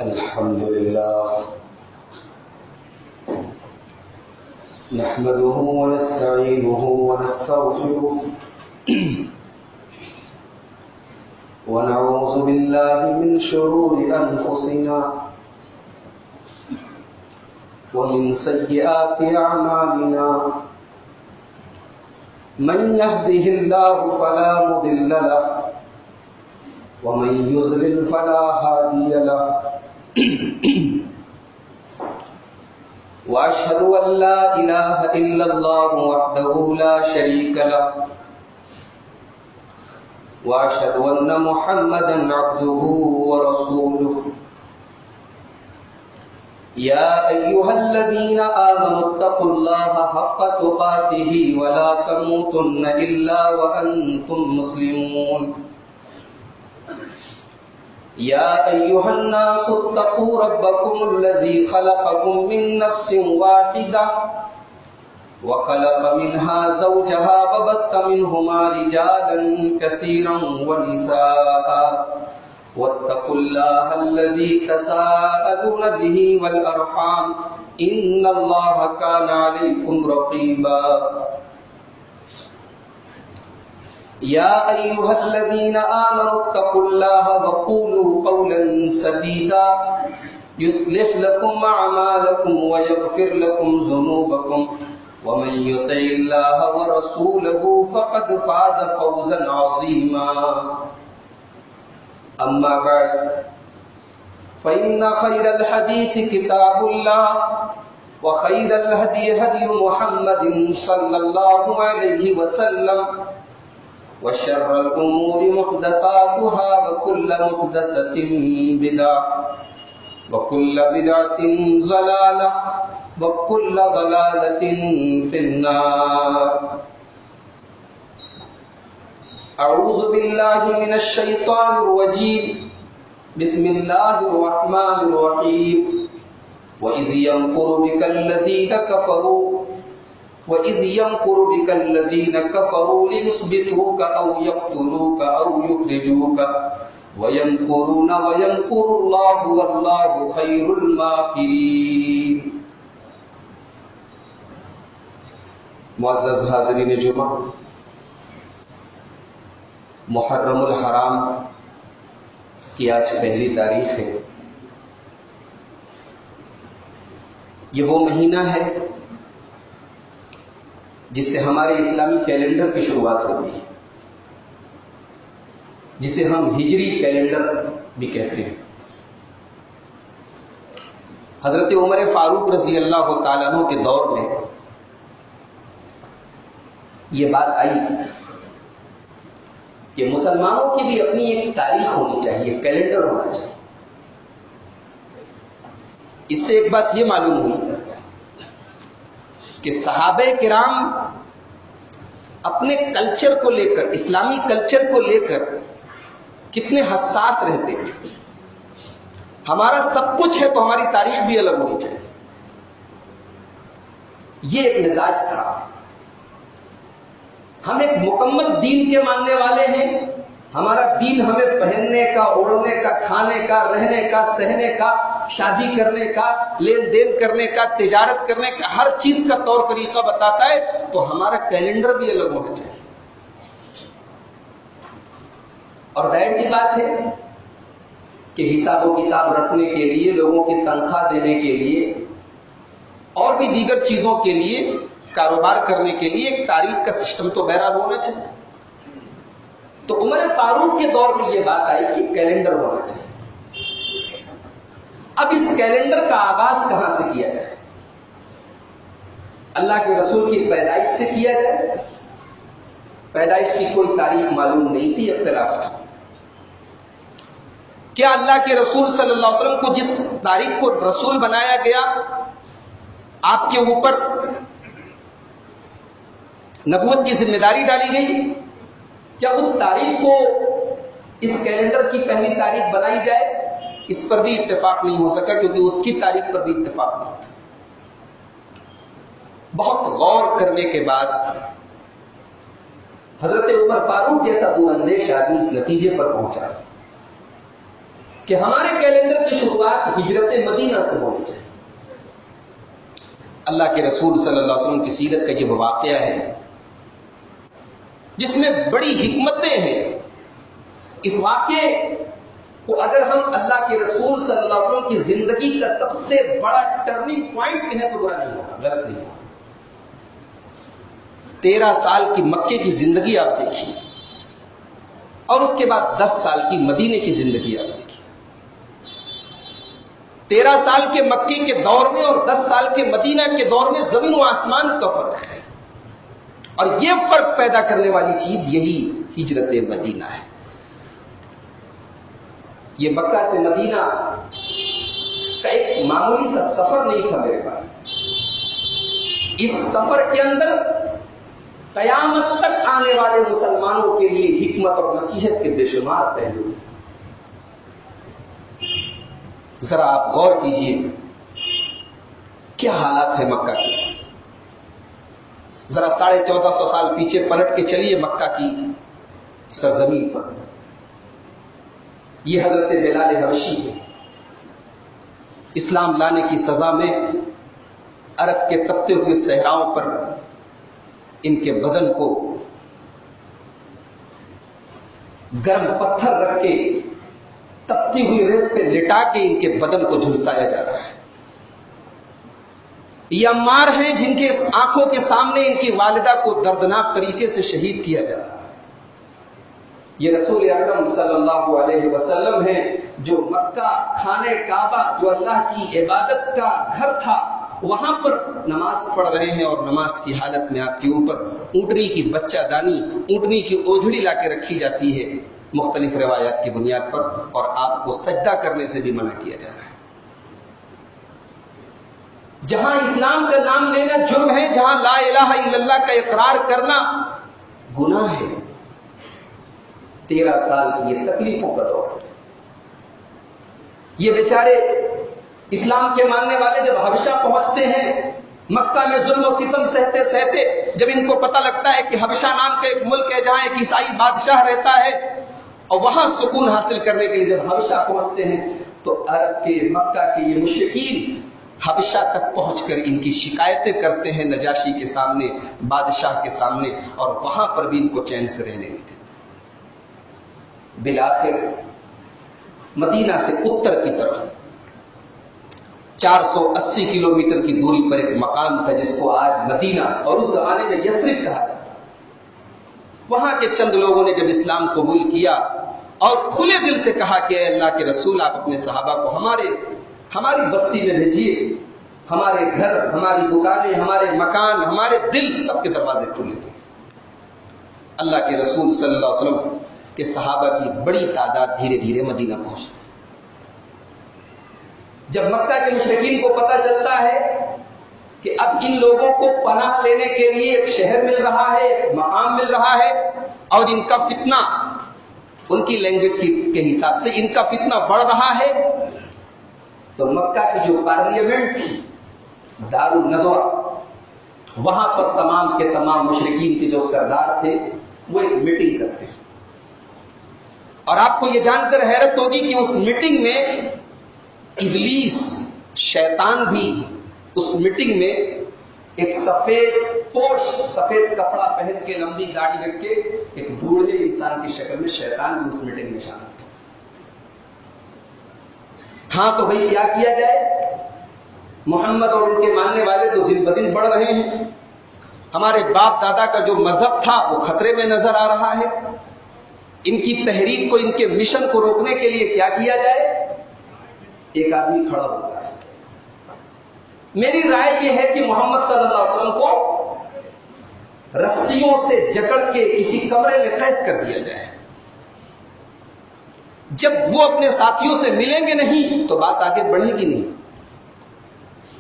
الحمد لله نحمده ونستعينه ونستغفره ونعوذ بالله من شرور أنفسنا ومن سيئات أعمالنا من يهده الله فلا مضل له ومن يضلل فلا هادي له وأشهد أن لا إله إلا الله وحده لا شريك له وأشهد أن محمدا عبده ورسوله يا أيها الذين آمنوا اتقوا الله حق تقاته ولا تموتن إلا وأنتم مسلمون يا أيها الناس اتقوا ربكم الذي خلقكم من نفس واحدة وخلق منها زوجها وبث منهما رجالا كثيرا ونساء واتقوا الله الذي تساءلون به والأرحام إن الله كان عليكم رقيبا يا أيها الذين آمنوا اتقوا الله وقولوا قولا سديدا يصلح لكم أعمالكم ويغفر لكم ذنوبكم ومن يطع الله ورسوله فقد فاز فوزا عظيما أما بعد فإن خير الحديث كتاب الله وخير الهدي هدي محمد صلى الله عليه وسلم وشر الأمور محدثاتها وكل محدثة بدعة وكل بدعة ضلالة وكل ضلالة في النار. أعوذ بالله من الشيطان الرجيم. بسم الله الرحمن الرحيم. وإذ يمكر بك الذين كفروا ليثبتوك أو يقتلوك أو يخرجوك ويمكرون ويمكر الله والله خير الماكرين. معزز حاضرین جمعہ، محرم الحرام کی آج پہلی تاریخ ہے. یہ وہ مہینہ ہے جس سے ہمارے اسلامی کیلنڈر کی شروعات ہوتی ہے، جسے ہم ہجری کیلنڈر بھی کہتے ہیں. حضرت عمر فاروق رضی اللہ تعالیٰ عنہ کے دور میں یہ بات آئی کہ مسلمانوں کی بھی اپنی ایک تاریخ ہونی چاہیے، کیلنڈر ہونا چاہیے. اس سے ایک بات یہ معلوم ہوئی کہ صحابہ کرام اپنے کلچر کو لے کر، اسلامی کلچر کو لے کر کتنے حساس رہتے تھے. ہمارا سب کچھ ہے تو ہماری تاریخ بھی الگ ہونی چاہیے. یہ ایک مزاج تھا. ہم ایک مکمل دین کے ماننے والے ہیں. ہمارا دین ہمیں پہننے کا، اوڑھنے کا، کھانے کا، رہنے کا، سہنے کا، شادی کرنے کا، لین دین کرنے کا، تجارت کرنے کا، ہر چیز کا طور طریقہ بتاتا ہے. تو ہمارا کیلنڈر بھی الگ ہونا چاہیے. اور ظاہر کی بات ہے کہ حساب و کتاب رکھنے کے لیے، لوگوں کی تنخواہ دینے کے لیے اور بھی دیگر چیزوں کے لیے، کاروبار کرنے کے لیے ایک تاریخ کا سسٹم تو بہرحال ہونا چاہیے. تو عمر فاروق کے دور میں یہ بات آئی کہ کیلنڈر ہونا چاہیے. اب اس کیلنڈر کا آغاز کہاں سے کیا جائے؟ اللہ کے رسول کی پیدائش سے کیا جائے؟ پیدائش کی کوئی تاریخ معلوم نہیں تھی، اختلاف تھا. کیا اللہ کے رسول صلی اللہ علیہ وسلم کو جس تاریخ کو رسول بنایا گیا، آپ کے اوپر نبوت کی ذمہ داری ڈالی گئی؟ کیا اس تاریخ کو اس کیلنڈر کی پہلی تاریخ بنائی جائے؟ اس پر بھی اتفاق نہیں ہو سکا، کیونکہ اس کی تاریخ پر بھی اتفاق نہیں تھا. بہت غور کرنے کے بعد حضرت عمر فاروق جیسا دو اندیش آدمی اس نتیجے پر پہنچا کہ ہمارے کیلنڈر کی شروعات بات ہجرت مدینہ سے ہونی چاہیے۔ اللہ کے رسول صلی اللہ علیہ وسلم کی سیرت کا یہ واقعہ ہے جس میں بڑی حکمتیں ہیں۔ اس واقعے کو اگر ہم اللہ کے رسول صلی اللہ علیہ وسلم کی زندگی کا سب سے بڑا ٹرننگ پوائنٹ کہیں تو برا نہیں ہوگا، غلط نہیں ہوگا۔ 13 سال کی مکے کی زندگی آپ دیکھیے اور اس کے بعد 10 سال کی مدینے کی زندگی آپ دیکھیے۔ 13 سال کے مکے کے دور میں اور 10 سال کے مدینہ کے دور میں زمین و آسمان کا فرق ہے، اور یہ فرق پیدا کرنے والی چیز یہی ہجرت مدینہ ہے۔ یہ مکہ سے مدینہ کا ایک معمولی سا سفر نہیں تھا میرے پاس۔ اس سفر کے اندر قیامت تک آنے والے مسلمانوں کے لیے حکمت اور نصیحت کے بے شمار پہلو ہیں۔ ذرا آپ غور کیجئے کیا حالات ہے مکہ کے۔ ذرا 1450 سال پیچھے پلٹ کے چلیے مکہ کی سرزمین پر۔ یہ حضرت بلال حبشی ہے، اسلام لانے کی سزا میں عرب کے تپتے ہوئے صحراؤں پر ان کے بدن کو گرم پتھر رکھ کے تپتی ہوئی ریت پہ لٹا کے ان کے بدن کو جھلسایا جا رہا ہے۔ یہ عمار ہیں جن کے آنکھوں کے سامنے ان کی والدہ کو دردناک طریقے سے شہید کیا جا رہا ہے۔ یہ رسول اکرم صلی اللہ علیہ وسلم ہیں جو مکہ خانہ کعبہ جو اللہ کی عبادت کا گھر تھا وہاں پر نماز پڑھ رہے ہیں، اور نماز کی حالت میں آپ کے اوپر اونٹنی کی بچہ دانی، اونٹنی کی اوجھڑی لا کے رکھی جاتی ہے مختلف روایات کی بنیاد پر، اور آپ کو سجدہ کرنے سے بھی منع کیا جا رہا ہے۔ جہاں اسلام کا نام لینا جرم ہے، جہاں لا الہ الا اللہ کا اقرار کرنا گناہ ہے، 13 سال کی یہ تکلیفوں کا دور ہے۔ یہ بیچارے اسلام کے ماننے والے جب حبشہ پہنچتے ہیں، مکہ میں ظلم و ستم سہتے سہتے جب ان کو پتہ لگتا ہے کہ حبشہ نام کا ایک ملک ہے جہاں ایک عیسائی بادشاہ رہتا ہے، اور وہاں سکون حاصل کرنے کے لیے جب حبشہ پہنچتے ہیں تو عرب کے مکہ کے یہ مشرکین حبشہ تک پہنچ کر ان کی شکایتیں کرتے ہیں نجاشی کے سامنے، بادشاہ کے سامنے، اور وہاں پر بھی ان کو چین سے رہنے نہیں دیتے۔ بالآخر مدینہ سے اتر کی طرف 480 کلومیٹر کی دوری پر ایک مقام تھا جس کو آج مدینہ اور اس زمانے میں یثرب کہا جاتا۔ وہاں کے چند لوگوں نے جب اسلام قبول کیا اور کھلے دل سے کہا کہ اے اللہ کے رسول آپ اپنے صحابہ کو ہماری بستی میں بھیجیے، ہمارے گھر، ہماری دکانیں، ہمارے مکان، ہمارے دل، سب کے دروازے کھلے تھے۔ اللہ کے رسول صلی اللہ علیہ وسلم کے صحابہ کی بڑی تعداد دھیرے دھیرے مدینہ پہنچتی۔ جب مکہ کے مشرکین کو پتہ چلتا ہے کہ اب ان لوگوں کو پناہ لینے کے لیے ایک شہر مل رہا ہے، ایک مقام مل رہا ہے، اور ان کا فتنہ ان کی لینگویج کے حساب سے ان کا فتنہ بڑھ رہا ہے، تو مکہ کی جو پارلیمنٹ تھی دار الندوہ، وہاں پر تمام کے تمام مشرکین کے جو سردار تھے وہ ایک میٹنگ کرتے ہیں، اور آپ کو یہ جان کر حیرت ہوگی کہ اس میٹنگ میں ابلیس شیطان بھی اس میٹنگ میں ایک سفید پوش، سفید کپڑا پہن کے، لمبی داڑھی رکھ کے، ایک بوڑھے انسان کی شکل میں شیطان بھی اس میٹنگ میں شامل تھا۔ ہاں تو بھئی کیا کیا جائے؟ محمد اور ان کے ماننے والے تو دن بدن بڑھ رہے ہیں، ہمارے باپ دادا کا جو مذہب تھا وہ خطرے میں نظر آ رہا ہے، ان کی تحریک کو، ان کے مشن کو روکنے کے لیے کیا کیا جائے؟ ایک آدمی کھڑا ہوتا ہے، میری رائے یہ ہے کہ محمد صلی اللہ علیہ وسلم کو رسیوں سے جکڑ کے کسی کمرے میں قید کر دیا جائے، جب وہ اپنے ساتھیوں سے ملیں گے نہیں تو بات آگے بڑھے گی نہیں۔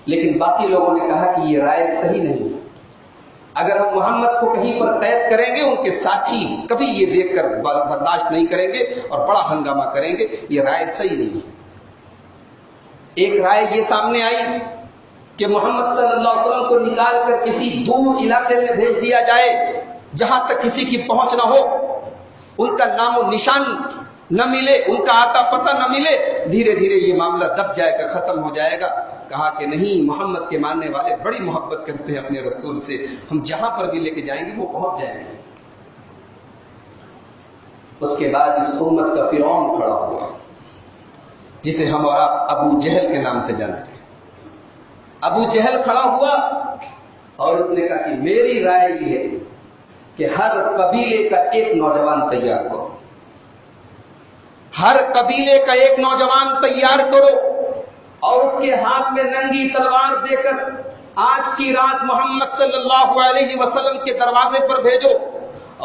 لیکن باقی لوگوں نے کہا کہ یہ رائے صحیح نہیں، اگر ہم محمد کو کہیں پر قید کریں گے ان کے ساتھی کبھی یہ دیکھ کر برداشت نہیں کریں گے اور بڑا ہنگامہ کریں گے، یہ رائے صحیح نہیں۔ ایک رائے یہ سامنے آئی کہ محمد صلی اللہ علیہ وسلم کو نکال کر کسی دور علاقے میں بھیج دیا جائے جہاں تک کسی کی پہنچ نہ ہو، ان کا نام و نشان نہ ملے، ان کا آتا پتہ نہ ملے، دھیرے دھیرے یہ معاملہ دب جائے گا، ختم ہو جائے گا۔ کہا کہ نہیں، محمد کے ماننے والے بڑی محبت کرتے ہیں اپنے رسول سے، ہم جہاں پر بھی لے کے جائیں گے وہ پہنچ جائیں گے۔ اس کے بعد اس امت کا فرعون کھڑا ہوا، جسے ہم اور آپ ابو جہل کے نام سے جانتے ہیں۔ ابو جہل کھڑا ہوا اور اس نے کہا کہ میری رائے یہ ہے کہ ہر قبیلے کا ایک نوجوان تیار کرو، ہر قبیلے کا ایک نوجوان تیار کرو اور اس کے ہاتھ میں ننگی تلوار دے کر آج کی رات محمد صلی اللہ علیہ وسلم کے دروازے پر بھیجو،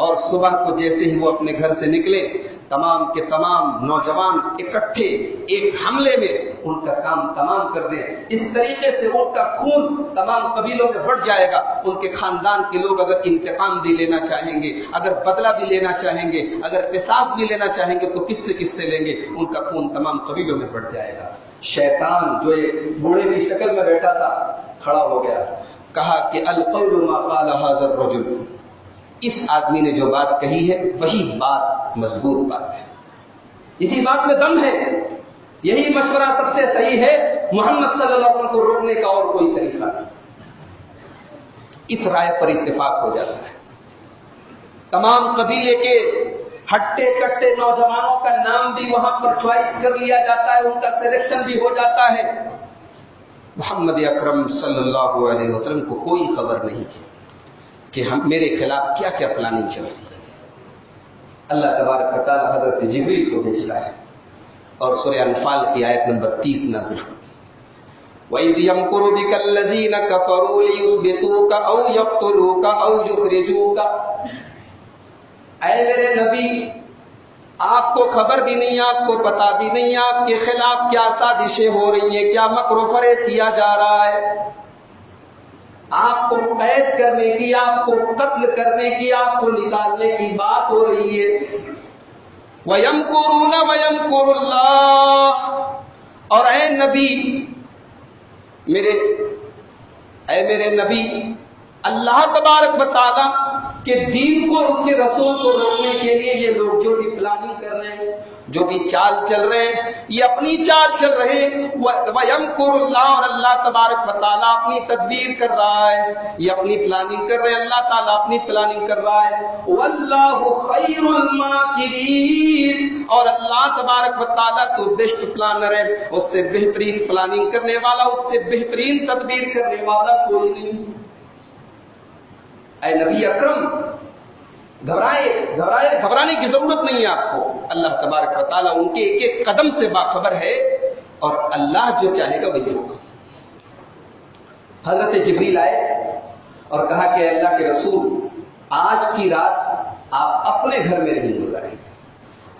اور صبح کو جیسے ہی وہ اپنے گھر سے نکلے، تمام کے تمام نوجوان اکٹھے ایک حملے میں ان کا کام تمام کر دیں۔ اس طریقے سے ان کا خون تمام قبیلوں میں بڑھ جائے گا۔ ان کے خاندان کے لوگ اگر انتقام بھی لینا چاہیں گے، اگر بدلہ بھی لینا چاہیں گے، اگر قصاص بھی لینا چاہیں گے تو کس سے لیں گے؟ ان کا خون تمام قبیلوں میں بڑھ جائے گا۔ شیطان جو ایک بوڑھے کی شکل میں بیٹھا تھا کھڑا ہو گیا، کہا کہ القول ما قال هذا الرجل، اس آدمی نے جو بات کہی ہے وہی بات مضبوط بات ہے، اسی بات میں دم ہے، یہی مشورہ سب سے صحیح ہے، محمد صلی اللہ علیہ وسلم کو روکنے کا اور کوئی طریقہ نہیں۔ اس رائے پر اتفاق ہو جاتا ہے۔ تمام قبیلے کے ہٹے کٹے نوجوانوں کا نام بھی وہاں پر چوائس کر لیا جاتا ہے، ان کا سلیکشن بھی ہو جاتا ہے۔ محمد اکرم صلی اللہ علیہ وسلم کو کوئی خبر نہیں ہے کہ میرے خلاف کیا کیا پلاننگ چل رہی ہے۔ اللہ تبارک و تعالی حضرت جبریل کو بھیجتا ہے اور سورہ انفال کی آیت نمبر 30 نازل ہوتی ہے۔ وَإِذْ يَمْكُرُ بِكَ الَّذِينَ كَفَرُوا لِيُثْبِتُوكَ أَوْ يَقْتُلُوكَ أَوْ يُخْرِجُوكَ، اے میرے نبی، آپ کو خبر بھی نہیں، آپ کو پتا بھی نہیں آپ کے خلاف کیا سازشیں ہو رہی ہیں، کیا مکر و فریب کیا جا رہا ہے، آپ کو قید کرنے کی، آپ کو قتل کرنے کی، آپ کو نکالنے کی بات ہو رہی ہے۔ وَيَمْكُرُونَ وَيَمْكُرُ اللَّهُ، اور اے میرے نبی، اللہ تبارک و تعالیٰ کہ دین کو، اس کے رسول کو روکنے کے لیے یہ لوگ جو بھی پلاننگ کر رہے ہیں، جو بھی چال چل رہے ہیں، یہ اپنی چال چل رہے ہیں۔ وَيَمْكُرُ اللَّهُ، اور اللہ تبارک و تعالیٰ اپنی تدبیر کر رہا ہے، یہ اپنی پلاننگ کر رہے ہیں، اللہ تعالیٰ اپنی پلاننگ کر رہا ہے۔ وَاللَّهُ خَيْرُ الْمَاكِرِينَ، اور اللہ تبارک و تعالیٰ تو بیسٹ پلانر ہے، اس سے بہترین پلاننگ کرنے والا، اس سے بہترین تدبیر کرنے والا کوئی نہیں۔ اے نبی اکرم، گھبرانے کی ضرورت نہیں ہے آپ کو، اللہ تبارک و تعالیٰ ان کے ایک ایک قدم سے باخبر ہے، اور اللہ جو چاہے گا وہی ہوگا۔ حضرت جبریل آئے اور کہا کہ اللہ کے رسول، آج کی رات آپ اپنے گھر میں نہیں گزاریں گے،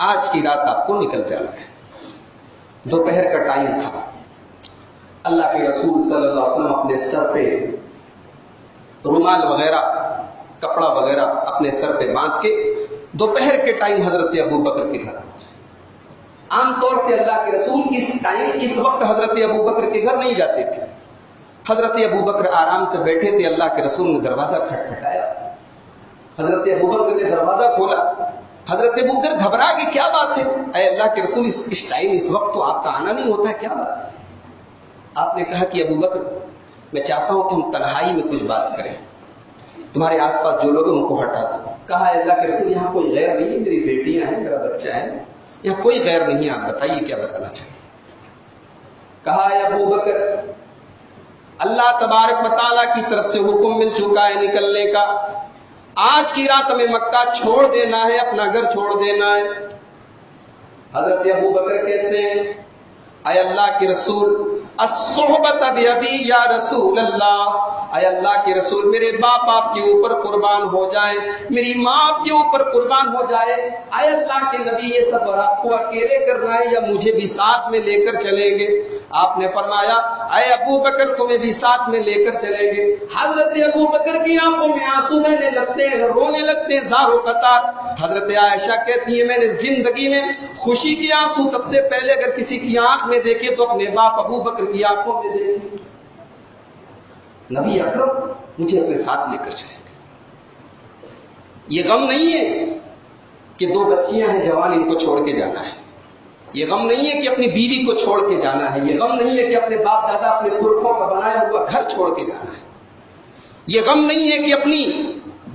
آج کی رات آپ کو نکل جانا ہے۔ دوپہر کا ٹائم تھا، اللہ کے رسول صلی اللہ علیہ وسلم اپنے سر پہ رومال وغیرہ، کپڑا وغیرہ اپنے سر پہ باندھ کے دوپہر کے ٹائم حضرت ابو بکر کے گھر پہنچے۔ عام طور سے اللہ کے رسول اس وقت حضرت ابو بکر کے گھر نہیں جاتے تھے۔ حضرت ابو بکر آرام سے بیٹھے تھے، اللہ کے رسول نے دروازہ کھٹکھٹایا، حضرت ابو بکر نے دروازہ کھولا۔ حضرت ابو بکر گھبرا کہ کیا بات ہے، اے اللہ کے رسول، اس ٹائم اس وقت تو آپ کا آنا نہیں ہوتا ہے، کیا بات ہے؟ آپ نے کہا کہ ابو بکر، میں چاہتا ہوں کہ ہم تنہائی میں کچھ بات کریں، تمہارے آس پاس جو لوگ ہیں ان کو ہٹا دو۔ کہا اللہ کے رسول، یہاں کوئی غیر نہیں ہے، میری بیٹیاں ہیں، میرا بچہ ہے، یہاں کوئی غیر نہیں ہے، آپ بتائیے کیا بتانا چاہیے۔ کہا اے ابو بکر، اللہ تبارک و تعالیٰ کی طرف سے حکم مل چکا ہے نکلنے کا، آج کی رات ہمیں مکہ چھوڑ دینا ہے، اپنا گھر چھوڑ دینا ہے۔ حضرت ابو بکر کہتے ہیں اے اللہ کے رسول، الصحبت بأبی یا رسول اللہ، اے اللہ کے رسول، میرے باپ آپ کے اوپر قربان ہو جائیں، میری ماں آپ کے اوپر قربان ہو جائے، اے اللہ کے نبی، یہ سفر آپ کو اکیلے کرنا ہے یا مجھے بھی ساتھ میں لے کر چلیں گے؟ آپ نے فرمایا اے ابو بکر، تمہیں بھی ساتھ میں لے کر چلیں گے۔ حضرت ابو بکر کی آنکھوں میں آنسو بہنے لگتے ہیں، رونے لگتے ہیں زار و قطار۔ حضرت عائشہ کہتی ہے میں نے زندگی میں خوشی کے آنسو سب سے پہلے اگر کسی کی آنکھ میں دیکھے تو اپنے باپ ابو بکر کی آنکھوں میں دیکھی۔ نبی اکرم مجھے اپنے ساتھ لے کر چلیں گے، یہ غم نہیں ہے، کہ 2 بچیاں ہیں جوان، ان کو چھوڑ کے جانا ہے. یہ غم نہیں ہے کہ اپنی بیوی کو چھوڑ کے جانا ہے. یہ غم نہیں ہے کہ اپنے باپ دادا اپنے پرکھوں کا بنایا ہوا گھر چھوڑ کے جانا ہے. یہ غم نہیں ہے کہ اپنی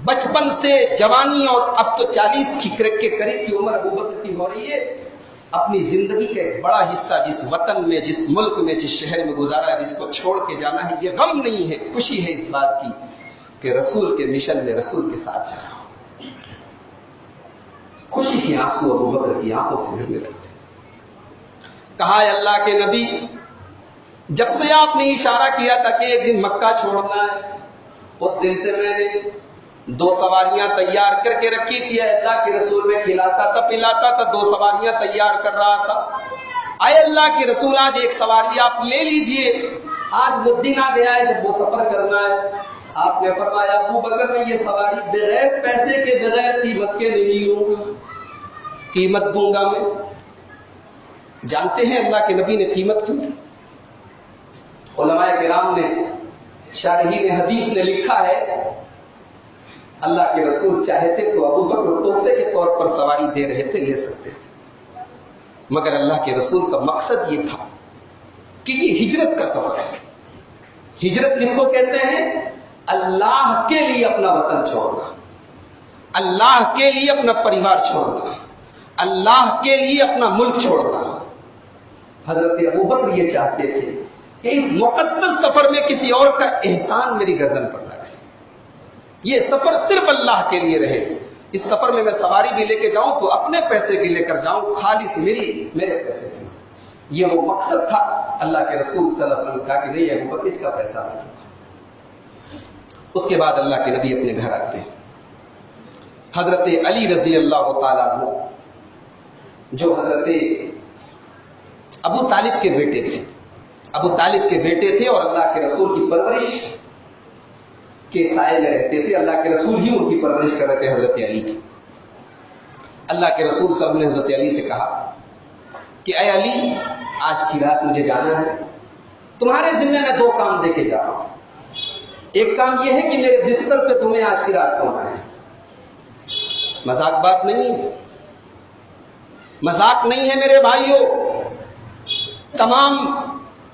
بچپن سے جوانی اور اب تو 40 کے قریب کی عمر ابوبکر کی ہو رہی ہے، اپنی زندگی کا ایک بڑا حصہ جس وطن میں، جس ملک میں، جس شہر میں گزارا ہے، اس کو چھوڑ کے جانا ہے. یہ غم نہیں ہے، خوشی ہے اس بات کی کہ رسول کے مشن میں رسول کے ساتھ جا رہا ہوں. خوشی کے آنسو ابوبکر کی آنکھوں سے گرنے لگتے. کہا ہے اللہ کے نبی، جب سے آپ نے اشارہ کیا تھا کہ ایک دن مکہ چھوڑنا ہے، اس دن سے میں نے 2 سواریاں تیار کر کے رکھی تھی. اللہ کے رسول میں کھلاتا تھا پلاتا تھا، 2 سواریاں تیار کر رہا تھا. اے اللہ کے رسول، آج ایک سواری آپ لے لیجئے. آج وہ دن آ گیا ہے جب وہ سفر کرنا ہے. آپ نے فرمایا ابو بکر میں یہ سواری بغیر پیسے کے، بغیر قیمت کے نہیں لوں گا، قیمت دوں گا میں. جانتے ہیں اللہ کے نبی نے قیمت کیوں دی؟ علماء کرام نے، شارحین حدیث نے لکھا ہے اللہ کے رسول چاہتے تو ابو بکر تحفے کے طور پر سواری دے رہے تھے، لے سکتے تھے، مگر اللہ کے رسول کا مقصد یہ تھا کہ یہ ہجرت کا سفر ہے. ہجرت جس کو کہتے ہیں اللہ کے لیے اپنا وطن چھوڑنا، اللہ کے لیے اپنا پریوار چھوڑنا، اللہ کے لیے اپنا ملک چھوڑنا. حضرت ابوبکر یہ چاہتے تھے کہ اس مقدس سفر میں کسی اور کا احسان میری گردن پر نہ رہے. یہ سفر صرف اللہ کے لیے رہے. اس سفر میں سواری بھی لے کے جاؤں تو اپنے پیسے کی لے کر جاؤں، خالص میرے پیسے کی. یہ وہ مقصد تھا. اللہ کے رسول صلی اللہ علیہ وسلم کہا کہ نہیں ابوبکر، اس کا پیسہ نہ دوں گا. اس کے بعد اللہ کے نبی اپنے گھر آتے ہیں. حضرت علی رضی اللہ تعالیٰ عنہ جو حضرت ابو طالب کے بیٹے تھے، ابو طالب کے بیٹے تھے اور اللہ کے رسول کی پرورش کے سائے میں رہتے تھے. اللہ کے رسول ہی ان کی پرورش کر رہے تھے حضرت علی کی. اللہ کے رسول صلی اللہ علیہ وسلم نے حضرت علی سے کہا کہ اے علی، آج کی رات مجھے جانا ہے، تمہارے ذمہ میں 2 کام دے کے جا رہا ہوں. ایک کام یہ ہے کہ میرے بستر پہ تمہیں آج کی رات سونا ہے. مذاق بات نہیں ہے، مذاق نہیں ہے میرے بھائیوں. تمام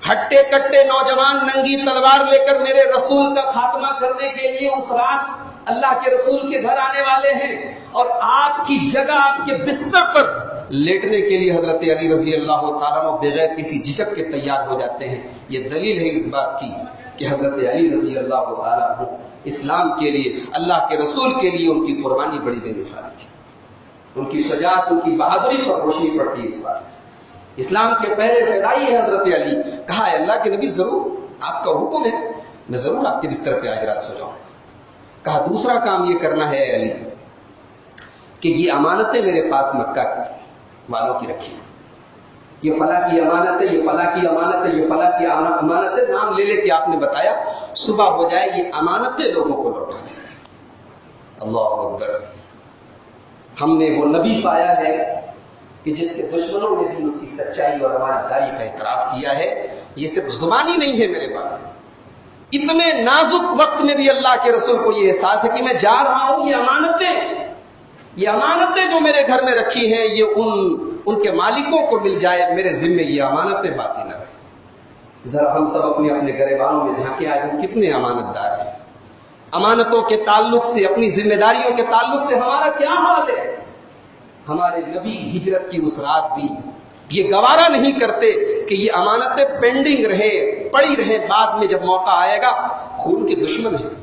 ہٹے کٹے نوجوان ننگی تلوار لے کر میرے رسول کا خاتمہ کرنے کے لیے اس رات اللہ کے رسول کے گھر آنے والے ہیں، اور آپ کی جگہ آپ کے بستر پر لیٹنے کے لیے حضرت علی رضی اللہ تعالیٰ عنہ بغیر کسی جھجک کے تیار ہو جاتے ہیں. یہ دلیل ہے اس بات کی کہ حضرت علی رضی اللہ تعالیٰ عنہ اسلام کے لیے، اللہ کے رسول کے لیے ان کی قربانی بڑی بے مثال تھی. ان کی شجاعت، ان کی بہادری پر روشنی پڑتی ہے اس بات. اسلام کے پہلے فدائی ہے حضرت علی. کہا ہے اللہ کے نبی ضرور، آپ کا حکم ہے، میں ضرور آپ کے بستر پہ آج رات سو جاؤں گا. کہا دوسرا کام یہ کرنا ہے علی کہ یہ امانتیں میرے پاس مکہ والوں کی رکھی، یہ فلاں کی امانت ہے، یہ فلاں کی امانت ہے، یہ فلاں کی امانت ہے، نام لے لے کے آپ نے بتایا. صبح ہو جائے یہ امانتیں لوگوں کو لوٹا دیں. اللہ اکبر. ہم نے وہ نبی پایا ہے کہ جس کے دشمنوں نے بھی اس کی سچائی اور امانتداری کا اعتراف کیا ہے. یہ صرف زبانی نہیں ہے میرے پاس، اتنے نازک وقت میں بھی اللہ کے رسول کو یہ احساس ہے کہ میں جا رہا ہوں، یہ امانتیں جو میرے گھر میں رکھی ہیں یہ ان کے مالکوں کو مل جائے، میرے ذمے یہ امانتیں باقی نہ رہیں. ذرا ہم سب اپنے اپنے گریبانوں میں جھانکیں، آج ہم کتنے امانت دار ہیں. امانتوں کے تعلق سے، اپنی ذمہ داریوں کے تعلق سے ہمارا کیا حال ہے. ہمارے نبی ہجرت کی اس رات بھی یہ گوارا نہیں کرتے کہ یہ امانتیں پینڈنگ رہے، پڑی رہے، بعد میں جب موقع آئے گا. خون کے دشمن ہیں،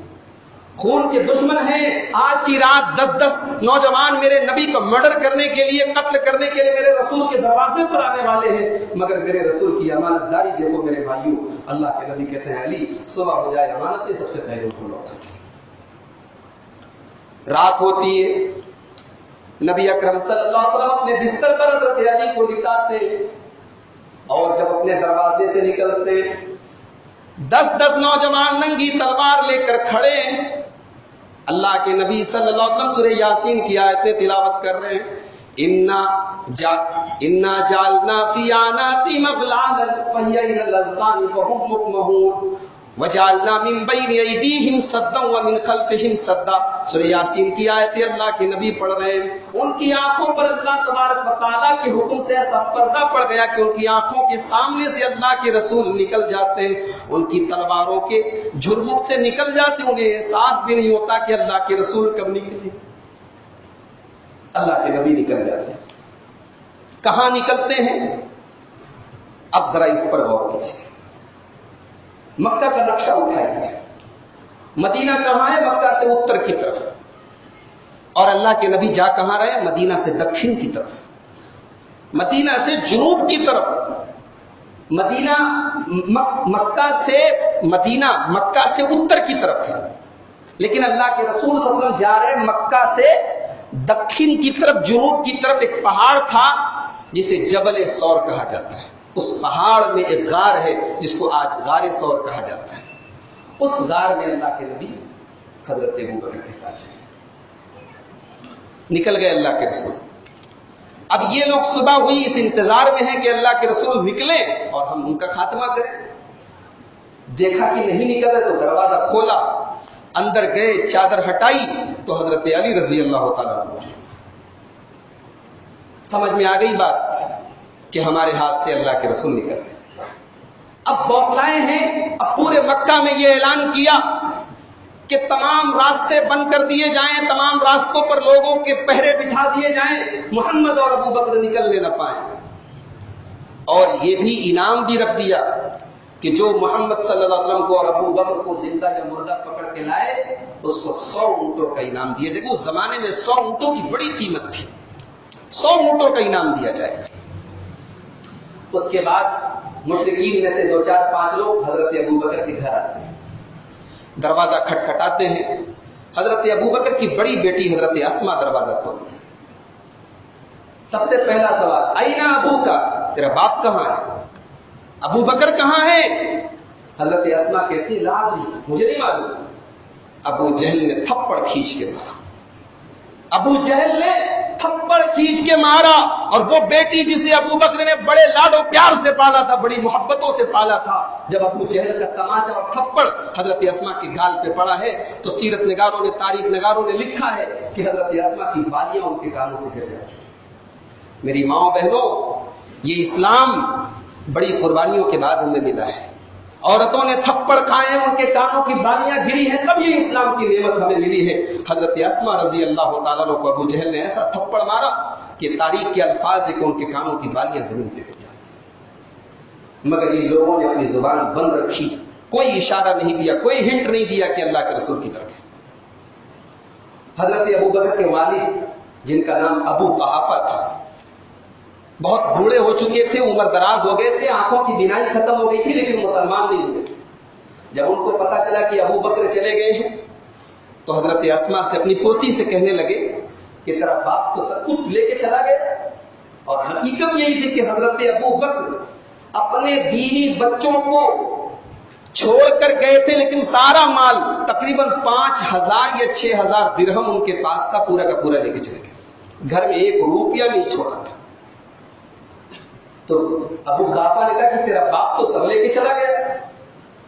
خون کے دشمن ہیں. آج کی رات 10 نوجوان میرے نبی کو مرڈر کرنے کے لیے، قتل کرنے کے لیے میرے رسول کے دروازے پر آنے والے ہیں، مگر میرے رسول کی امانت داری دیکھو میرے بھائیوں. اللہ کے نبی کہتے ہیں علی صبح ہو جائے امانتیں سب سے پہلے ان کو لوٹاتے ہیں. رات ہوتی ہے، نبی اکرم صلی اللہ علیہ وسلم اپنے بستر پر حضرت علی کو لٹاتے ہیں، اور جب اپنے دروازے سے نکلتے 10 نوجوان ننگی تلوار لے کر کھڑے ہیں. اللہ کے نبی صلی اللہ علیہ وسلم سورہ یاسین کی آیتیں تلاوت کر رہے ہیں. انا جعلنا فی اعناقہم اغلالا فہی الی الاذقان فہم مقمحون. وَجَعَلْنَا مِن بَيْنِ أَيْدِيهِمْ سَدًّا وَمِن خَلْفِهِمْ سَدًّا. سورہ یاسین کی آیت اللہ کے نبی پڑھ رہے ہیں. ان کی آنکھوں پر اللہ تبارک و تعالیٰ کے حکم سے ایسا پردہ پڑ گیا کہ ان کی آنکھوں کے سامنے سے اللہ کے رسول نکل جاتے ہیں, ان کی تلواروں کے جھرمٹ سے نکل جاتے ہیں, انہیں احساس بھی نہیں ہوتا کہ اللہ کے رسول کب نکلے. اللہ کے نبی نکل جاتے ہیں. کہاں نکلتے ہیں؟ اب ذرا اس پر غور کیجیے. مکہ کا نقشہ اٹھائیے. مدینہ کہاں ہے؟ مکہ سے اتر کی طرف. اور اللہ کے نبی جا کہاں رہے؟ مدینہ سے دکشن کی طرف, مدینہ سے جنوب کی طرف. مدینہ مکہ سے اتر کی طرف ہے, لیکن اللہ کے رسول صلی اللہ علیہ وسلم جا رہے ہیں مکہ سے دکشن کی طرف, جنوب کی طرف. ایک پہاڑ تھا جسے جبل ثور کہا جاتا ہے. اس پہاڑ میں ایک غار ہے جس کو آج غار ثور کہا جاتا ہے. اس غار میں اللہ کے نبی حضرت ابوبکر کے ساتھ چلے. نکل گئے اللہ کے رسول. اب یہ لوگ صبح ہوئی اس انتظار میں ہیں کہ اللہ کے رسول نکلیں اور ہم ان کا خاتمہ کریں. دیکھا کہ نہیں نکل رہے تو دروازہ کھولا, اندر گئے, چادر ہٹائی تو حضرت علی رضی اللہ تعالیٰ عنہ. سمجھ میں آ گئی بات کہ ہمارے ہاتھ سے اللہ کے رسول نکل رہے. اب بوکھلائے ہیں. اب پورے مکہ میں یہ اعلان کیا کہ تمام راستے بند کر دیے جائیں, تمام راستوں پر لوگوں کے پہرے بٹھا دیے جائیں, محمد اور ابو بکر نکلنے نہ پائیں. اور یہ بھی انعام بھی رکھ دیا کہ جو محمد صلی اللہ علیہ وسلم کو اور ابو بکر کو زندہ یا مردہ پکڑ کے لائے اس کو 100 اونٹوں کا انعام دیا جائے گا. اس زمانے میں 100 اونٹوں کی بڑی قیمت تھی. 100 اونٹوں کا انعام دیا جائے گا. اس کے بعد مشرکین میں سے 2 4 5 لوگ حضرت ابو بکر کے گھر آتے ہیں. دروازہ کھٹکھٹاتے ہیں. حضرت ابو بکر کی بڑی بیٹی حضرت اسما دروازہ کھولتی ہے. سب سے پہلا سوال, اینا ابو کا, تیرا باپ کہاں ہے؟ ابو بکر کہاں ہے؟ حضرت اسما کہتی لا ادری, مجھے نہیں معلوم. ابو جہل نے تھپڑ کھینچ کے مارا. ابو جہل نے تھپڑ کھینچ کے مارا. اور وہ بیٹی جسے ابو بکر نے بڑے لاڈ و پیار سے پالا تھا, بڑی محبتوں سے پالا تھا, جب ابو جہل کا تماچا اور تھپڑ حضرت اسما کے گال پہ پڑا ہے تو سیرت نگاروں نے, تاریخ نگاروں نے لکھا ہے کہ حضرت اسما کی بالیاں ان کے کانوں سے گر گئی. میری ماں بہنوں, یہ اسلام بڑی قربانیوں کے بعد ہمیں ملا ہے. عورتوں نے تھپڑ کھائے ہیں, ان کے کانوں کی بالیاں گری ہیں, تب یہ اسلام کی نعمت ہمیں ملی ہے. حضرت اسما رضی اللہ تعالیٰ عنہ کو ابو جہل نے ایسا تھپڑ مارا کہ تاریخ کے الفاظ ہے کہ ان کے کانوں کی بالیاں زمین پہ گر جاتی. مگر ان لوگوں نے اپنی زبان بند رکھی, کوئی اشارہ نہیں دیا, کوئی ہنٹ نہیں دیا کہ اللہ کے رسول کی طرف ہے. حضرت ابو بکر کے والد جن کا نام ابو قحافہ تھا, بہت بوڑھے ہو چکے تھے, عمر دراز ہو گئے تھے, آنکھوں کی بینائی ختم ہو گئی تھی, لیکن مسلمان نہیں ہوئے تھے. جب ان کو پتا چلا کہ ابو بکر چلے گئے ہیں تو حضرت اسما سے اپنی پوتی سے کہنے لگے کہ تیرا باپ تو سب کچھ لے کے چلا گیا. اور حقیقت یہی تھی کہ حضرت ابو بکر اپنے بیوی بچوں کو چھوڑ کر گئے تھے, لیکن سارا مال تقریباً 5000 یا 6000 درہم ان کے پاس تھا, پورا کا پورا لے کے چلے گئے. گھر میں 1 روپیہ نہیں چھوڑا تھا. تو ابو قحافہ نے کہا کہ تیرا باپ تو سب لے کے چلا گیا.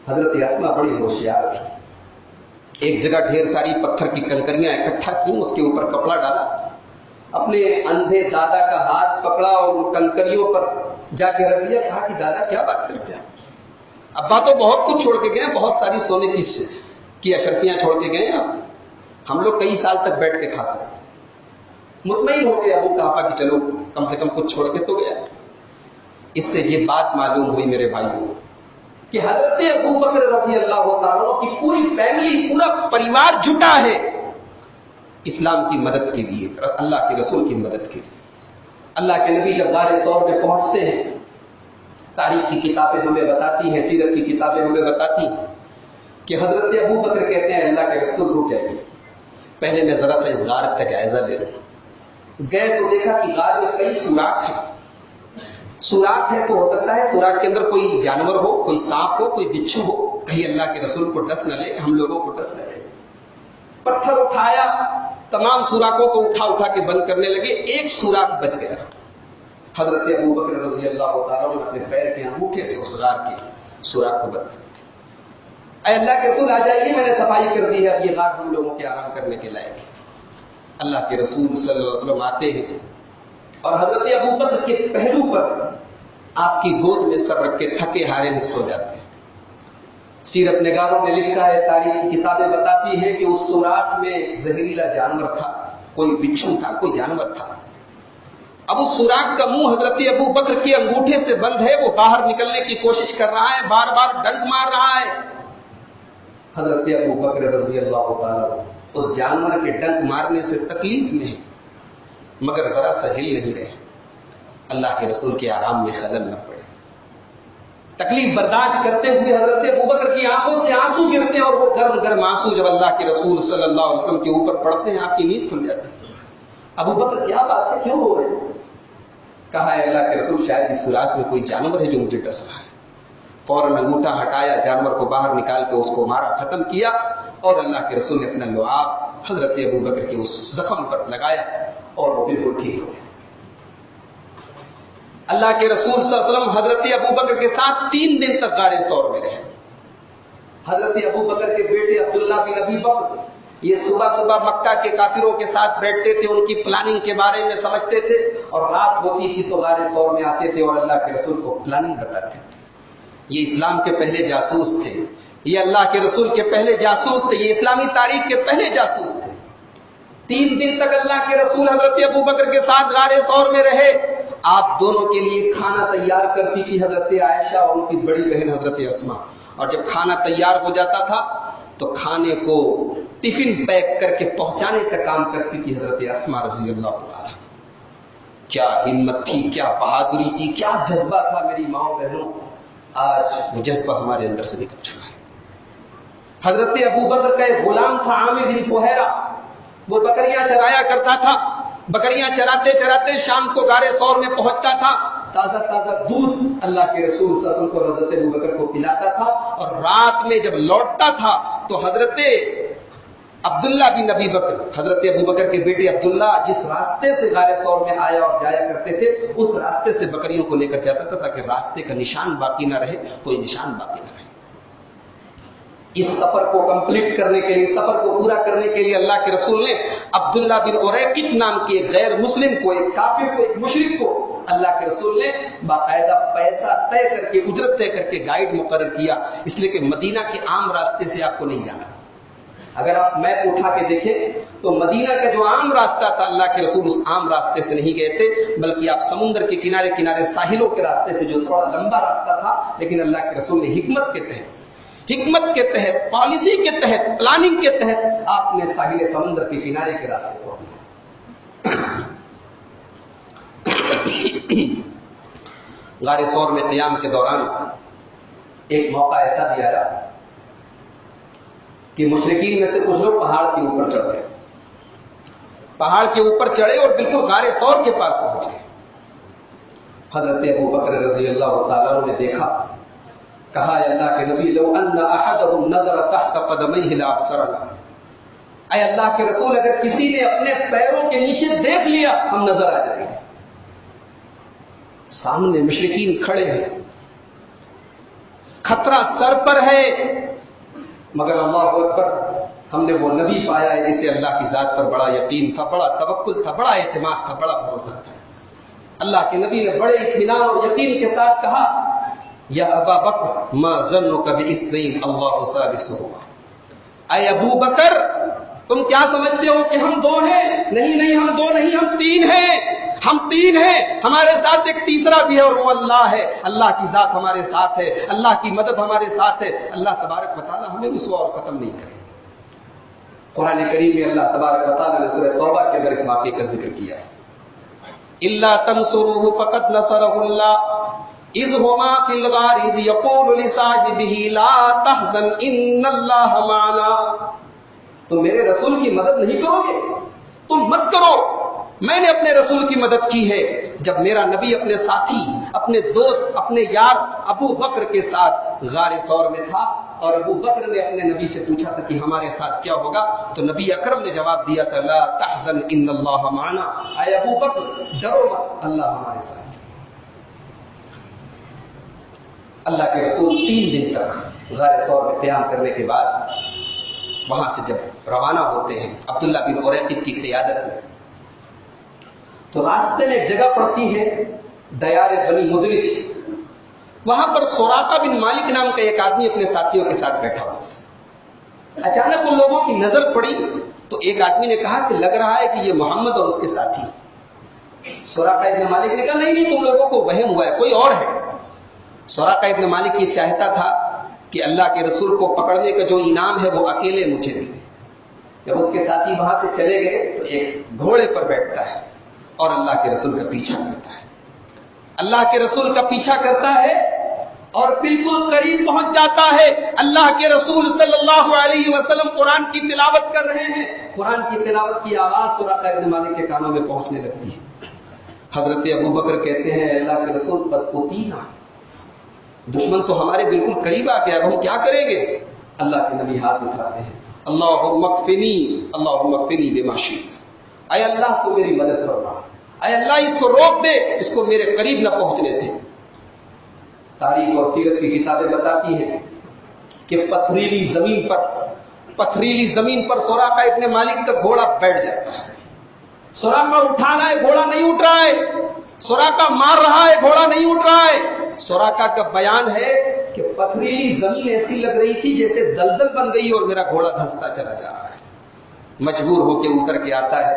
حضرت اسما بڑی ہوشیار تھی. ایک جگہ ڈھیر ساری پتھر کی کنکریاں اکٹھا کی, اس کے اوپر کپڑا ڈالا, اپنے اندھے دادا کا ہاتھ پکڑا اور کنکریوں پر جا کے رکھ دیا. کہا کہ دادا کیا بات کرتے ہیں, ابا تو بہت کچھ چھوڑ کے گئے, بہت ساری سونے کی اشرفیاں چھوڑ کے گئے, ہم لوگ کئی سال تک بیٹھ کے کھا سکتے. مطمئن ہو گئے ابو قحافہ کہ چلو کم سے کم کچھ چھوڑ کے تو گیا. اس سے یہ بات معلوم ہوئی میرے بھائیوں کہ حضرت ابو بکر رضی اللہ تعالیٰ کی پوری فیملی, پورا پریوار جٹا ہے اسلام کی مدد کے لیے, اللہ کے رسول کی مدد کے لیے. اللہ کے نبی جب غار ثور میں پہنچتے ہیں, تاریخ کی کتابیں ہمیں بتاتی ہیں, سیرت کی کتابیں ہمیں بتاتی ہیں کہ حضرت ابو بکر کہتے ہیں اللہ کے رسول رک جائیے, پہلے میں ذرا سا اس غار کا جائزہ لے لوں. گئے تو دیکھا کہ غار میں کئی سوراخ ہیں. سوراخ ہے تو ہو سکتا ہے سوراخ کے اندر کوئی جانور ہو, کوئی سانپ ہو, کوئی بچھو ہو, کہیں اللہ کے رسول کو ڈس نہ لے, ہم لوگوں کو ڈس نہ لے. پتھر اٹھایا, تمام سوراخوں کو اٹھا کے بند کرنے لگے. ایک سوراخ بچ گیا. حضرت ابو بکر رضی اللہ تعالیٰ نے اپنے پیر کے انگوٹھے سے اس غار کے سوراخ کو بند کر دیا. اے اللہ کے رسول آ جائیے، میں نے صفائی کر دی ہے، اب یہ غار ہم لوگوں کے آرام کرنے کے لائق ہے۔ اللہ کے رسول صلی اللہ علیہ وسلم آتے ہیں اور حضرت ابو بکر کے پہلو پر آپ کی گود میں سر رکھ کے تھکے ہارے میں سو جاتے ہیں۔ سیرت نگاروں نے لکھا ہے، تاریخ کی کتابیں بتاتی ہیں کہ اس سوراخ میں زہریلا جانور تھا، کوئی بچھو تھا، کوئی جانور تھا۔ اب اس سوراخ کا منہ حضرت ابو بکر کے انگوٹھے سے بند ہے، وہ باہر نکلنے کی کوشش کر رہا ہے، بار بار ڈنک مار رہا ہے۔ حضرت ابو بکر رضی اللہ تعالیٰ اس جانور کے ڈنک مارنے سے تکلیف میں ہے، مگر ذرا سا ہل نہیں رہے، اللہ کے رسول کے آرام میں خلل نہ پڑے۔ تکلیف برداشت کرتے ہوئے حضرت ابو بکر کی آنکھوں سے آنسو گرتے ہیں، اور وہ گرم گرم آنسو جب اللہ کے رسول صلی اللہ علیہ وسلم کے اوپر پڑتے ہیں، آپ کی نیند کھل جاتی ہے۔ ابو بکر کیا بات ہے، کیوں ہو رہے ہیں؟ کہا ہے اللہ کے رسول شاید اس سوراخ میں کوئی جانور ہے جو مجھے ڈس رہا ہے۔ فوراً انگوٹھا ہٹایا، جانور کو باہر نکال کے اس کو مارا، ختم کیا، اور اللہ کے رسول نے اپنا لعاب حضرت ابو بکر کے اس زخم پر لگایا اور وہ بالکل ٹھیک ہو گیا۔ اللہ کے رسول صلی اللہ علیہ وسلم حضرت ابو بکر کے ساتھ 3 دن تک غار ثور میں رہے۔ حضرت ابو بکر کے بیٹے عبداللہ بن ابی بکر یہ صبح صبح مکہ کے کافروں کے ساتھ بیٹھتے تھے، ان کی پلاننگ کے بارے میں سمجھتے تھے، اور رات ہوتی تھی تو غار ثور میں آتے تھے اور اللہ کے رسول کو پلاننگ بتاتے تھے۔ یہ اسلام کے پہلے جاسوس تھے، یہ اللہ کے رسول کے پہلے جاسوس تھے، یہ اسلامی تاریخ کے پہلے جاسوس تھے۔ 3 دن تک اللہ کے رسول حضرت ابو بکر کے ساتھ غار ثور میں رہے۔ آپ دونوں کے لیے کھانا تیار کرتی تھی حضرت عائشہ اور ان کی بڑی بہن حضرت اسما، اور جب کھانا تیار ہو جاتا تھا تو کھانے کو ٹفن پیک کر کے پہنچانے کا کام کرتی تھی حضرت اسما رضی اللہ تعالی۔ کیا ہمت تھی، کیا بہادری تھی، کیا جذبہ تھا میری ماں بہنوں، آج وہ جذبہ ہمارے اندر سے نکل چکا ہے۔ حضرت ابو بکر کا ایک غلام تھا عامر بن فہیرہ، وہ بکریاں چرایا کرتا تھا، بکریاں چراتے چراتے شام کو غار ثور میں پہنچتا تھا، تازہ تازہ دودھ اللہ کے رسول صلی اللہ علیہ وسلم کو حضرت ابو بکر کو پلاتا تھا، اور رات میں جب لوٹتا تھا تو حضرت عبداللہ بن ابی بکر، حضرت ابو بکر کے بیٹے عبداللہ جس راستے سے غار ثور میں آیا اور جایا کرتے تھے، اس راستے سے بکریوں کو لے کر جاتا تھا تاکہ راستے کا نشان باقی نہ رہے، کوئی نشان باقی نہ رہے۔ اس سفر کو کمپلیٹ کرنے کے لیے، سفر کو پورا کرنے کے لیے اللہ کے رسول نے عبداللہ بن اریقط نام کے غیر مسلم کو، ایک کافر کو، ایک مشرک کو، اللہ کے رسول نے باقاعدہ پیسہ طے کر کے، اجرت طے کر کے گائیڈ مقرر کیا، اس لیے کہ مدینہ کے عام راستے سے آپ کو نہیں جانا۔ اگر آپ میپ اٹھا کے دیکھیں تو مدینہ کا جو عام راستہ تھا، اللہ کے رسول اس عام راستے سے نہیں گئے تھے، بلکہ آپ سمندر کے کنارے کنارے ساحلوں کے راستے سے، جو تھوڑا لمبا راستہ تھا، لیکن اللہ کے رسول نے حکمت کے تحت، پالیسی کے تحت، پلاننگ کے تحت آپ نے ساحل سمندر کے کنارے کے راستے کو غار ثور میں قیام کے دوران ایک موقع ایسا بھی آیا کہ مشرکین میں سے کچھ لوگ پہاڑ کے اوپر چڑھ گئے، پہاڑ کے اوپر چڑھے اور بالکل غار ثور کے پاس پہنچ گئے۔ حضرت ابو بکر رضی اللہ تعالیٰ نے دیکھا، کہا اے اللہ کے نبی، لو ان احدهم نظر تحت قدمیہ لابصرنا، اے اللہ کے رسول اگر کسی نے اپنے پیروں کے نیچے دیکھ لیا ہم نظر آ جائیں گے۔ سامنے مشرکین کھڑے ہیں، خطرہ سر پر ہے، مگر اللہ اکبر، ہم نے وہ نبی پایا ہے جسے اللہ کی ذات پر بڑا یقین تھا، بڑا توکل تھا، بڑا اعتماد تھا، بڑا بھروسہ تھا۔ اللہ کے نبی نے بڑے اطمینان اور یقین کے ساتھ کہا، یا ابا بکر ما ظنک باثنین اللہ ثالثہما، اے ابو بکر تم کیا سمجھتے ہو کہ ہم 2 ہیں؟ نہیں ہم 2 نہیں، ہم 3 ہیں، ہم 3 ہیں، ہمارے ساتھ ایک تیسرا بھی ہے اور وہ اللہ ہے، اللہ کی ذات ہمارے ساتھ ہے، اللہ کی مدد ہمارے ساتھ ہے، اللہ تبارک و تعالی ہمیں رسوا اور ختم نہیں کرے۔ قرآن کریم میں اللہ تبارک و تعالی نے سورہ توبہ کے اندر اس واقعے کا ذکر کیا ہے، الا تنصروه فقد نصره اللہ اذ هما في الغار اذ يقول لصاحبه لا تحزن ان اللہ معنا۔ تم میرے رسول کی مدد نہیں کرو گے؟ تم مت کرو، میں نے اپنے رسول کی مدد کی ہے جب میرا نبی اپنے ساتھی، اپنے دوست، اپنے یار ابو بکر کے ساتھ غار ثور میں تھا، اور ابو بکر نے اپنے نبی سے پوچھا تھا کہ ہمارے ساتھ کیا ہوگا، تو نبی اکرم نے جواب دیا تھا لا تحزن ان اللہ معنا، اے ابو بکر ڈرو مت، اللہ ہمارے ساتھ۔ اللہ کے رسول 3 دن تک غار ثور میں قیام کرنے کے بعد وہاں سے جب روانہ ہوتے ہیں عبداللہ بن اوریقط کی قیادت میں، تو راستے میں ایک جگہ پڑتی ہے دیار بنی مدلج، وہاں پر سراقہ بن مالک نام کا ایک آدمی اپنے ساتھیوں کے ساتھ بیٹھا ہوا تھا۔ اچانک ان لوگوں کی نظر پڑی تو ایک آدمی نے کہا کہ لگ رہا ہے کہ یہ محمد اور اس کے ساتھی۔ سراقہ ابن مالک نے کہا نہیں تم لوگوں کو وہم ہوا ہے، کوئی اور ہے۔ سراقہ ابن مالک یہ چاہتا تھا کہ اللہ کے رسول کو پکڑنے کا جو انعام ہے وہ اکیلے مجھے ملے۔ جب اس کے ساتھی وہاں سے چلے گئے تو ایک گھوڑے پر بیٹھتا ہے اور اللہ کے رسول کا پیچھا کرتا ہے، اللہ کے رسول کا پیچھا کرتا ہے اور بالکل قریب پہنچ جاتا ہے۔ اللہ کے رسول صلی اللہ علیہ وسلم قرآن کی تلاوت کر رہے ہیں، قرآن کی تلاوت کی آواز سراقہ ابن مالک کے کانوں میں پہنچنے لگتی ہے۔ حضرت ابو بکر کہتے ہیں اللہ کے رسول قد قتینا، دشمن تو ہمارے بالکل قریب آ گیا، اب ہم کیا کریں گے؟ اللہ کے نبی ہاتھ اٹھاتے ہیں، اللہم اکفنی بما شئت، اے اللہ تو میری مدد فرما، اے اللہ اس کو روک دے، اس کو میرے قریب نہ پہنچنے دے۔ تاریخ اور سیرت کی کتابیں بتاتی ہیں کہ پتھریلی زمین پر سراقہ ابن مالک کا گھوڑا بیٹھ جاتا ہے۔ سراقہ اٹھا رہا ہے، گھوڑا نہیں اٹھ رہا ہے، سراقہ مار رہا ہے، گھوڑا نہیں اٹھ رہا ہے۔ سراقہ کا بیان ہے کہ پتھریلی زمین ایسی لگ رہی تھی جیسے دلدل بن گئی اور میرا گھوڑا دھستا چلا جا رہا ہے۔ مجبور ہو کے اتر کے آتا ہے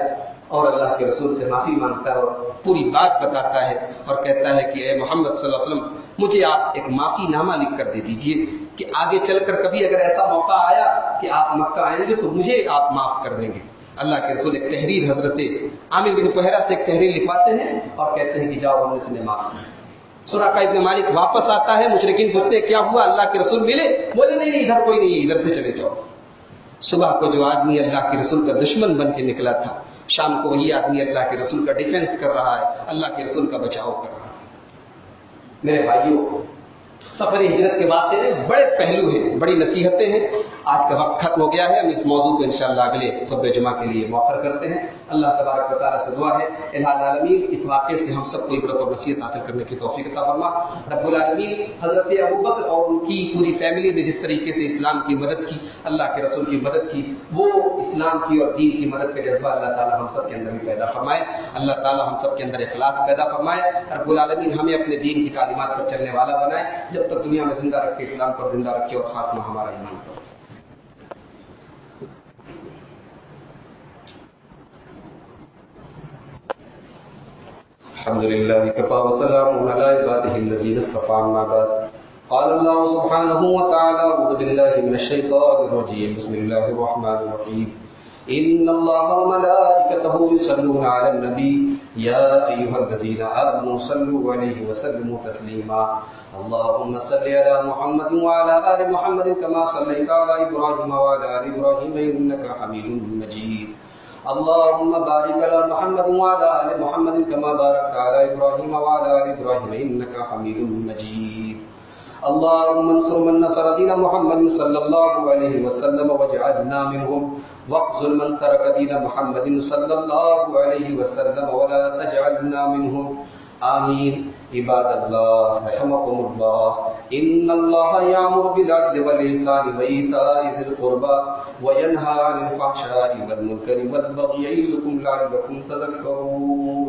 اور اللہ کے رسول سے معافی مانگتا ہے اور پوری بات بتاتا ہے اور کہتا ہے کہ اے محمد صلی اللہ علیہ وسلم مجھے آپ ایک معافی نامہ لکھ کر دے دیجئے کہ آگے چل کر کبھی اگر ایسا موقع آیا کہ آپ مکہ آئیں گے تو مجھے آپ معاف کر دیں گے۔ اللہ کے رسول ایک تحریر حضرت عامر بن فہرہ سے ایک تحریر لکھواتے ہیں اور کہتے ہیں کہ جاؤ ہم نے تمہیں معاف کیا۔ سراقہ ابن مالک واپس آتا ہے، مشرکین پوچھتے ہیں کیا ہوا، اللہ کے رسول ملے؟ بولے نہیں ادھر کوئی نہیں ہے، ادھر سے چلے جاؤ۔ صبح کو جو آدمی اللہ کے رسول کا دشمن بن کے نکلا تھا، شام کو وہی آدمی اللہ کے رسول کا ڈیفنس کر رہا ہے، اللہ کے رسول کا بچاؤ کر رہا ہے۔ میرے بھائیوں، سفر ہجرت کے واقعے میں بڑے پہلو ہیں، بڑی نصیحتیں ہیں۔ آج کا وقت ختم ہو گیا ہے، ہم اس موضوع کو انشاءاللہ اگلے خطبہ جمعہ کے لیے مؤخر کرتے ہیں۔ اللہ تبارک و تعالیٰ سے دعا ہے الہ العالمین اس واقعے سے ہم سب کو عبرت اور نصیحت حاصل کرنے کی توفیق عطا فرما۔ رب العالمین حضرت ابو بکر اور ان کی پوری فیملی نے جس طریقے سے اسلام کی مدد کی، اللہ کے رسول کی مدد کی، وہ اسلام کی اور دین کی مدد کا جذبہ اللہ تعالیٰ ہم سب کے اندر بھی پیدا فرمائے۔ اللہ تعالیٰ ہم سب کے اندر اخلاص پیدا فرمائے۔ رب العالمین ہمیں اپنے دین کی تعلیمات پر چلنے والا بنائے، جب تک دنیا میں زندہ رکھے اسلام پر زندہ رکھے اور خاتمہ ہمارا ایمان پر۔ الحمد لله كفى وسلام على عباده الذين اصطفى أما بعد قال الله سبحانه وتعالى أعوذ بالله من الشيطان الرجيم بسم الله الرحمن الرحيم إن الله وملائكته يصلون على النبي يا أيها الذين آمنوا صلوا عليه وسلموا تسليما اللهم صل على محمد وعلى آل محمد كما صليت على إبراهيم وعلى آل إبراهيم إنك حميد مجيد اللهم بارك على محمد وعلى آل محمد كما باركت على إبراهيم وعلى آل إبراهيم إنك حميد مجيد اللهم انصر من نصر دين محمد صلى الله عليه وسلم واجعلنا منهم واخذل من ترك دين محمد صلى الله عليه وسلم ولا تجعلنا منهم آمين عباد الله رحمكم الله إن الله يأمر بالعدل والإحسان وإيتاء ذي القربى وينهى عن الفحشاء والمنكر والبغي يعظكم لعلكم تذكرون